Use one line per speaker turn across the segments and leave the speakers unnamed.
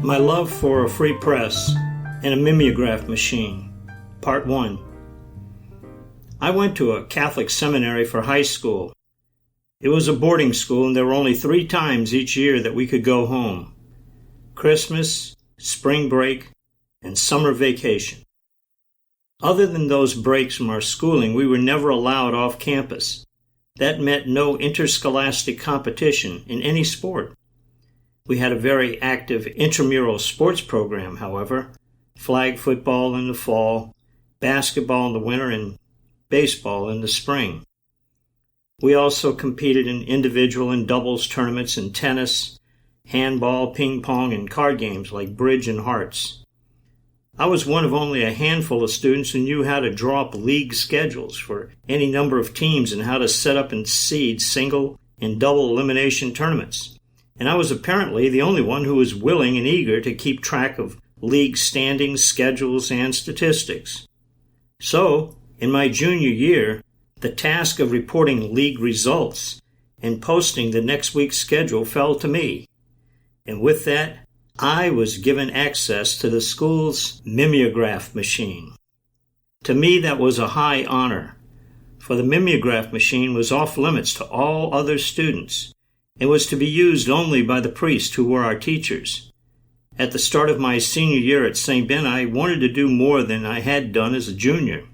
My love for a free press and a mimeograph machine, Part 1. I went to a Catholic seminary for high school. It was a boarding school, and there were only 3 times each year that we could go home: Christmas, spring break, and summer vacation. Other than those breaks from our schooling, we were never allowed off campus. That meant no interscholastic competition in any sport. We had a very active intramural sports program, however: flag football in the fall, basketball in the winter, and baseball in the spring. We also competed in individual and doubles tournaments in tennis, handball, ping pong, and card games like bridge and hearts. I was one of only a handful of students who knew how to draw up league schedules for any number of teams and how to set up and seed single and double elimination tournaments. And I was apparently the only one who was willing and eager to keep track of league standings, schedules, and statistics. So, in my junior year, the task of reporting league results and posting the next week's schedule fell to me. And with that, I was given access to the school's mimeograph machine. To me, that was a high honor, for the mimeograph machine was off limits to all other students. It was to be used only by the priests who were our teachers. At the start of my senior year at St. Ben, I wanted to do more than I had done as a junior.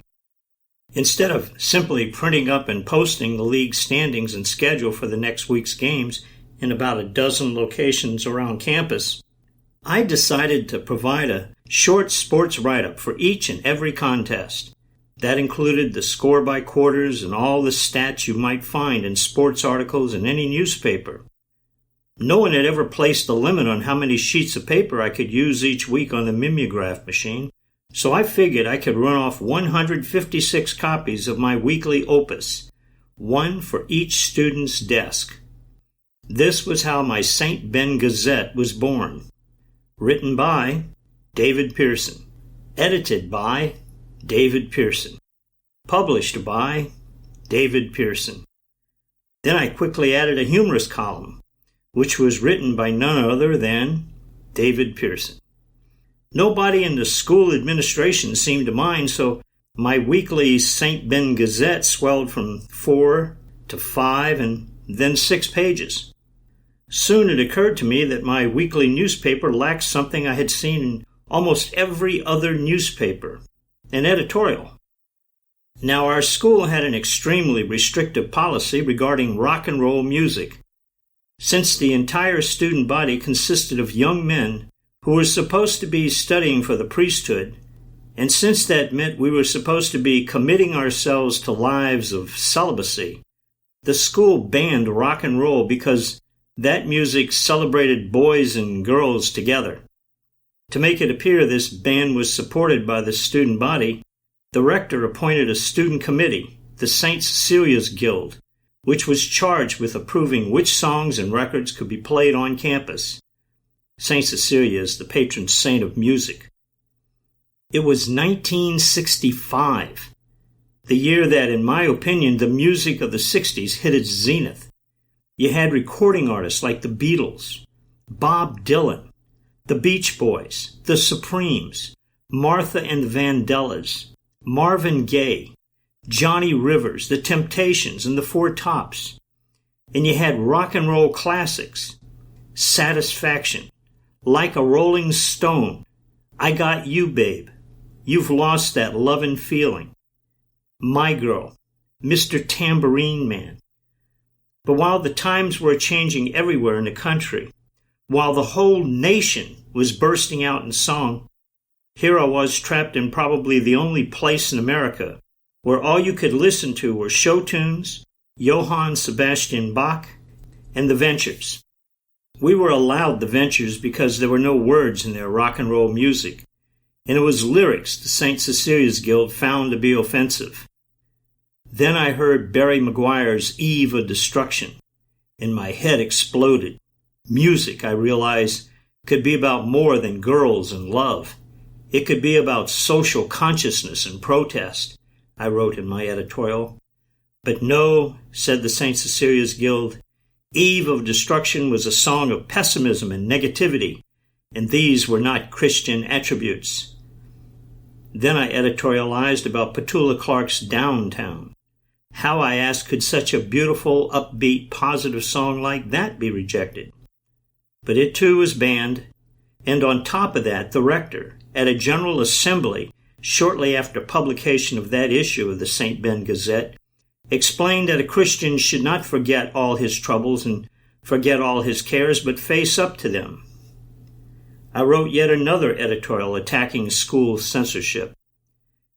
Instead of simply printing up and posting the league standings and schedule for the next week's games in about a dozen locations around campus, I decided to provide a short sports write-up for each and every contest. That included the score by quarters and all the stats you might find in sports articles in any newspaper. No one had ever placed a limit on how many sheets of paper I could use each week on the mimeograph machine, so I figured I could run off 156 copies of my weekly opus, one for each student's desk. This was how my St. Ben Gazette was born. Written by David Pearson. Edited by David Pearson. Published by David Pearson. Then I quickly added a humorous column, which was written by none other than David Pearson. Nobody in the school administration seemed to mind, so my weekly St. Ben Gazette swelled from 4 to 5 and then 6 pages. Soon it occurred to me that my weekly newspaper lacked something I had seen in almost every other newspaper: an editorial. Now, our school had an extremely restrictive policy regarding rock and roll music. Since the entire student body consisted of young men who were supposed to be studying for the priesthood, and since that meant we were supposed to be committing ourselves to lives of celibacy, the school banned rock and roll because that music celebrated boys and girls together. To make it appear this ban was supported by the student body, the rector appointed a student committee, the St. Cecilia's Guild, which was charged with approving which songs and records could be played on campus. St. Cecilia is the patron saint of music. It was 1965, the year that, in my opinion, the music of the 60s hit its zenith. You had recording artists like the Beatles, Bob Dylan, the Beach Boys, the Supremes, Martha and the Vandellas, Marvin Gaye, Johnny Rivers, the Temptations, and the Four Tops. And you had rock and roll classics: Satisfaction, Like a Rolling Stone, I Got You, Babe, You've Lost That Lovin' Feeling, My Girl, Mr. Tambourine Man. But while the times were changing everywhere in the country, while the whole nation was bursting out in song, here I was trapped in probably the only place in America where all you could listen to were show tunes, Johann Sebastian Bach, and the Ventures. We were allowed the Ventures because there were no words in their rock and roll music, and it was lyrics the St. Cecilia's Guild found to be offensive. Then I heard Barry Maguire's Eve of Destruction, and my head exploded. Music, I realized, could be about more than girls and love. It could be about social consciousness and protest, I wrote in my editorial. But no, said the St. Cecilia's Guild, Eve of Destruction was a song of pessimism and negativity, and these were not Christian attributes. Then I editorialized about Petula Clark's Downtown. How, I asked, could such a beautiful, upbeat, positive song like that be rejected? But it too was banned, and on top of that, the rector, at a General Assembly shortly after publication of that issue of the St. Ben Gazette, explained that a Christian should not forget all his troubles and forget all his cares, but face up to them. I wrote yet another editorial attacking school censorship.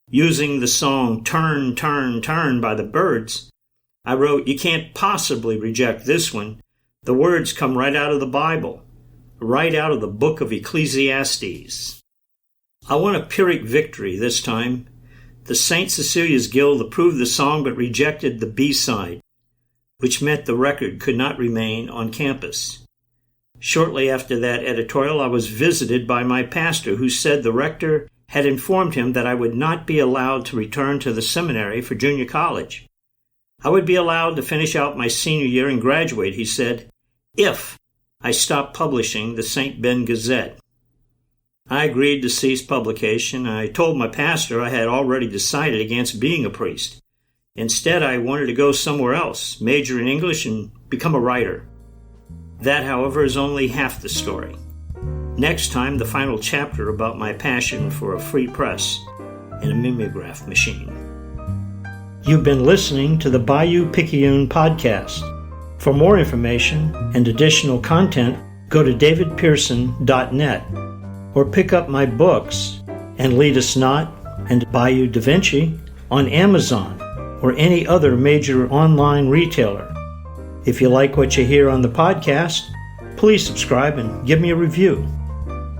Using the song Turn, Turn, Turn by the Byrds, I wrote, "You can't possibly reject this one. The words come right out of the Bible, right out of the book of Ecclesiastes." I won a Pyrrhic victory this time. The St. Cecilia's Guild approved the song but rejected the B-side, which meant the record could not remain on campus. Shortly after that editorial, I was visited by my pastor, who said the rector had informed him that I would not be allowed to return to the seminary for junior college. I would be allowed to finish out my senior year and graduate, he said, if I stopped publishing the St. Ben Gazette. I agreed to cease publication. I told my pastor I had already decided against being a priest. Instead, I wanted to go somewhere else, major in English, and become a writer. That, however, is only half the story. Next time, the final chapter about my passion for a free press and a mimeograph machine. You've been listening to the Bayou Picayune podcast. For more information and additional content, go to davidpearson.net or pick up my books, And Lead Us Not and Bayou Da Vinci, on Amazon or any other major online retailer. If you like what you hear on the podcast, please subscribe and give me a review.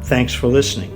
Thanks for listening.